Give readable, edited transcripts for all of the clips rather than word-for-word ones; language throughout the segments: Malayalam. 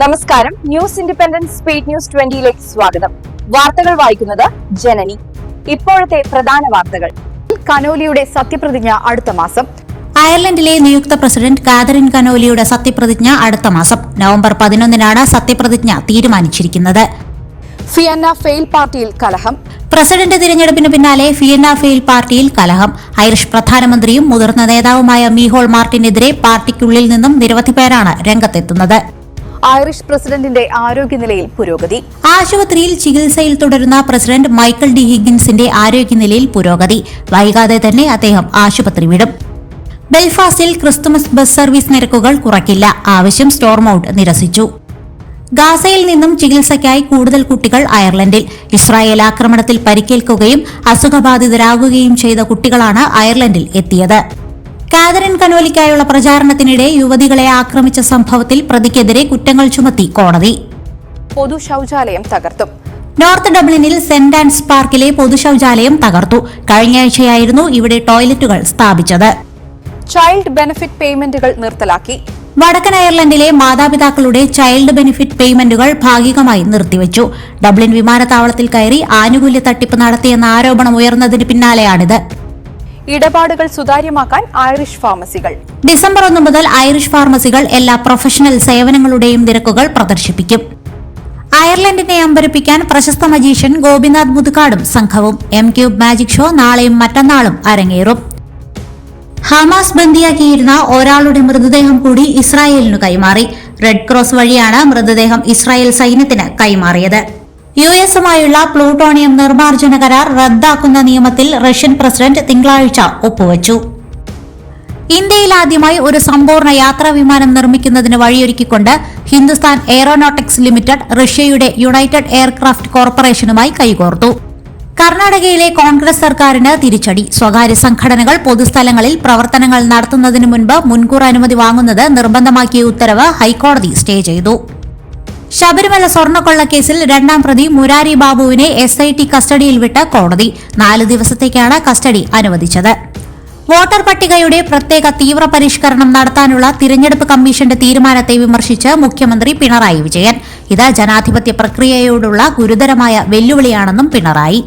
നമസ്കാരം. ന്യൂസ് ഇൻഡിപെൻഡന്റ് സ്പീഡ് ന്യൂസ് 20ലേക്ക് സ്വാഗതം. വാർത്തകൾ വായിക്കുന്നത് ജനനി. ഇപ്പോഴത്തെ പ്രധാന വാർത്തകൾ. കനോലിയുടെ സത്യപ്രതിജ്ഞ അടുത്ത മാസം. അയർലൻഡിലെ നിയുക്ത പ്രസിഡന്റ് കാതറിൻ കനോലിയുടെ സത്യപ്രതിജ്ഞ അടുത്ത മാസം നവംബർ 11-നാണ് സത്യപ്രതിജ്ഞ തീരുമാനിച്ചിരിക്കുന്നത്. ഫിയന്ന ഫെയിൽ പാർട്ടിയിൽ കലഹം. പ്രസിഡന്റ് തിരഞ്ഞെടുപ്പിന് പിന്നാലെ ഫിയന്ന ഫെയിൽ പാർട്ടിയിൽ കലഹം. ഐറിഷ് പ്രധാനമന്ത്രിയും മുതിർന്ന നേതാവുമായ മീഹോൾ മാർട്ടിനെതിരെ പാർട്ടിക്കുള്ളിൽ നിന്നും നിരവധി പേരാണ് രംഗത്തെത്തുന്നത്. ഐറിഷ് പ്രസിഡന്റിന്റെ ആരോഗ്യനിലയിൽ പുരോഗതി. ആശുപത്രിയിൽ ചികിത്സയിൽ തുടരുന്ന പ്രസിഡന്റ് മൈക്കൽ ഡി ഹിഗിൻസിന്റെ ആരോഗ്യനിലയിൽ പുരോഗതി. വൈകാതെ തന്നെ അദ്ദേഹം ആശുപത്രി വിടും. ബെൽഫാസ്റ്റിൽ ക്രിസ്തുമസ് ബസ് സർവീസ് നിരക്കുകൾ കുറയ്ക്കില്ല. ആവശ്യം സ്റ്റോർമൌട്ട് നിരസിച്ചു. ഗാസയിൽ നിന്നും ചികിത്സയ്ക്കായി കൂടുതൽ കുട്ടികൾ അയർലൻഡിൽ. ഇസ്രായേൽ ആക്രമണത്തിൽ പരിക്കേൽക്കുകയും അസുഖബാധിതരാകുകയും ചെയ്ത കുട്ടികളാണ് അയർലൻഡിൽ എത്തിയത്. കാതറിൻ കനോലിക്കായുള്ള പ്രചാരണത്തിനിടെ യുവതികളെ ആക്രമിച്ച സംഭവത്തിൽ പ്രതിക്കെതിരെ കുറ്റങ്ങൾ ചുമത്തി കോടതി. പൊതു ശൌചാലയം തകർത്തു. നോർത്ത് ഡബ്ലിനിൽ സെന്റ് ആൻസ് പാർക്കിലെ പൊതു ശൌചാലയം തകർത്തു. കഴിഞ്ഞയാഴ്ചയായിരുന്നു ഇവിടെ ടോയ്ലറ്റുകൾ സ്ഥാപിച്ചത്. ചൈൽഡ് ബെനിഫിറ്റ് പേയ്മെന്റുകൾ നിർത്തലാക്കി. വടക്കൻ അയർലൻഡിലെ മാതാപിതാക്കളുടെ ചൈൽഡ് ബെനിഫിറ്റ് പേയ്മെന്റുകൾ ഭാഗികമായി നിർത്തിവച്ചു. ഡബ്ലിൻ വിമാനത്താവളത്തിൽ കയറി ആനുകൂല്യ തട്ടിപ്പ് നടത്തിയെന്ന ആരോപണം ഉയർന്നതിന് പിന്നാലെയാണിത്. ഇടപാടുകൾ സുതാര്യമാക്കാൻ ഐറിഷ് ഫാർമസികൾ. ഡിസംബർ 1 മുതൽ ഐറിഷ് ഫാർമസികൾ എല്ലാ പ്രൊഫഷണൽ സേവനങ്ങളുടെയും നിരക്കുകൾ പ്രദർശിപ്പിക്കും. അയർലൻഡിനെ അമ്പരപ്പിക്കാൻ പ്രശസ്ത മജീഷ്യൻ ഗോപിനാഥ് മുതുകാടും സംഘവും. എം ക്യൂബ് മാജിക് ഷോ നാളെയും മറ്റന്നാളും അരങ്ങേറും. ഹമാസ് ബന്ദിയാക്കിയിരുന്ന ഒരാളുടെ മൃതദേഹം കൂടി ഇസ്രായേലിനു കൈമാറി. റെഡ് ക്രോസ് വഴിയാണ് മൃതദേഹം ഇസ്രായേൽ സൈന്യത്തിന് കൈമാറിയത്. യുഎസുമായുള്ള പ്ലൂട്ടോണിയം നിർമ്മാർജ്ജന കരാർ റദ്ദാക്കുന്ന നിയമത്തിൽ റഷ്യൻ പ്രസിഡന്റ് തിങ്കളാഴ്ച ഒപ്പുവച്ചു. ഇന്ത്യയിൽ ആദ്യമായി ഒരു സമ്പൂർണ്ണ യാത്രാ വിമാനം നിർമ്മിക്കുന്നതിന് വഴിയൊരുക്കിക്കൊണ്ട് ഹിന്ദുസ്ഥാൻ എയ്റോനോട്ടിക്സ് ലിമിറ്റഡ് റഷ്യയുടെ യുണൈറ്റഡ് എയർക്രാഫ്റ്റ് കോർപ്പറേഷനുമായി കൈകോർത്തു. കർണാടകയിലെ കോൺഗ്രസ് സർക്കാരിന് തിരിച്ചടി. സ്വകാര്യ സംഘടനകൾ പൊതുസ്ഥലങ്ങളിൽ പ്രവർത്തനങ്ങൾ നടത്തുന്നതിന് മുൻപ് മുൻകൂർ അനുമതി വാങ്ങുന്നത് നിർബന്ധമാക്കിയ ഉത്തരവ് ഹൈക്കോടതി സ്റ്റേ ചെയ്തു. ശബരിമല സ്വർണ്ണക്കൊള്ളക്കേസിൽ 2ാം പ്രതി മുരാരി ബാബുവിനെ SIT കസ്റ്റഡിയിൽ വിട്ട് കോടതി. 4 ദിവസത്തേക്കാണ് കസ്റ്റഡി അനുവദിച്ചത്. വോട്ടർ പട്ടികയുടെ പ്രത്യേക തീവ്ര പരിഷ്കരണം നടത്താനുള്ള തിരഞ്ഞെടുപ്പ് കമ്മീഷന്റെ തീരുമാനത്തെ വിമർശിച്ച് മുഖ്യമന്ത്രി പിണറായി വിജയൻ. ഇത് ജനാധിപത്യ പ്രക്രിയയോടുള്ള ഗുരുതരമായ വെല്ലുവിളിയാണെന്നും പിണറായി.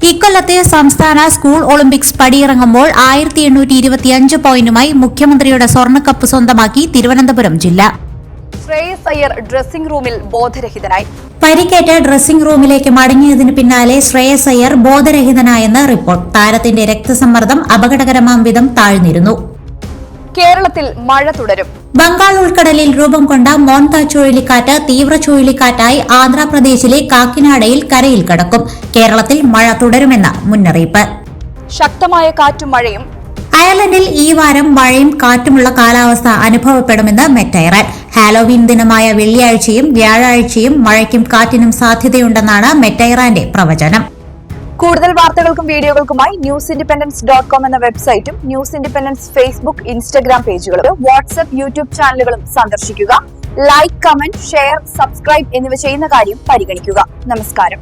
ഇക്കൊല്ലത്തെ സംസ്ഥാന സ്കൂൾ ഒളിമ്പിക്സ് പടിയിറങ്ങുമ്പോൾ 1825 പോയിന്റുമായി മുഖ്യമന്ത്രിയുടെ സ്വർണ്ണക്കപ്പ് സ്വന്തമാക്കി തിരുവനന്തപുരം ജില്ല. ശ്രേയസ് അയ്യർ ഡ്രസ്സിംഗ് റൂമിൽ ബോധരഹിതനായി. പരിക്കേറ്റ് ഡ്രസ്സിംഗ് റൂമിലേക്ക് മടങ്ങിയതിന് പിന്നാലെ ശ്രേയസ് അയ്യർ ബോധരഹിതനായെന്ന് റിപ്പോർട്ട്. താരത്തിന്റെ രക്തസമ്മർദ്ദം അപകടകരമാം വിധം താഴ്ന്നിരുന്നു. കേരളത്തിൽ മഴ തുടരും. ബംഗാൾ ഉൾക്കടലിൽ രൂപം കൊണ്ട മോൺത ചുഴലിക്കാറ്റ് തീവ്ര ചുഴലിക്കാറ്റായി ആന്ധ്രാപ്രദേശിലെ കാക്കിനാഡയിൽ കരയിൽ കടക്കും. കേരളത്തിൽ മഴ തുടരുമെന്ന മുന്നറിയിപ്പ്. ശക്തമായ കാറ്റും മഴയും. അയർലൻഡിൽ ഈ വാരം മഴയും കാറ്റുമുള്ള കാലാവസ്ഥ അനുഭവപ്പെടുമെന്ന് മെറ്റ് എയർ. ഹാലോവീൻ ദിനമായ വെള്ളിയാഴ്ചയും വ്യാഴാഴ്ചയും മഴയ്ക്കും കാറ്റിനും സാധ്യതയുണ്ടെന്നാണ് മെറ്റ് എയറിന്റെ പ്രവചനം. കൂടുതൽ വാർത്തകൾക്കും വീഡിയോകൾക്കുമായി newsindependence.com എന്ന വെബ്സൈറ്റും ന്യൂസ് ഇൻഡിപെൻഡൻസ് ഫേസ്ബുക്ക്, ഇൻസ്റ്റഗ്രാം പേജുകളും വാട്സ്ആപ്പ്, യൂട്യൂബ് ചാനലുകളും സന്ദർശിക്കുക. ലൈക്ക്, കമന്റ്, ഷെയർ, സബ്സ്ക്രൈബ് എന്നിവ ചെയ്യുന്ന കാര്യം പരിഗണിക്കുക. നമസ്കാരം.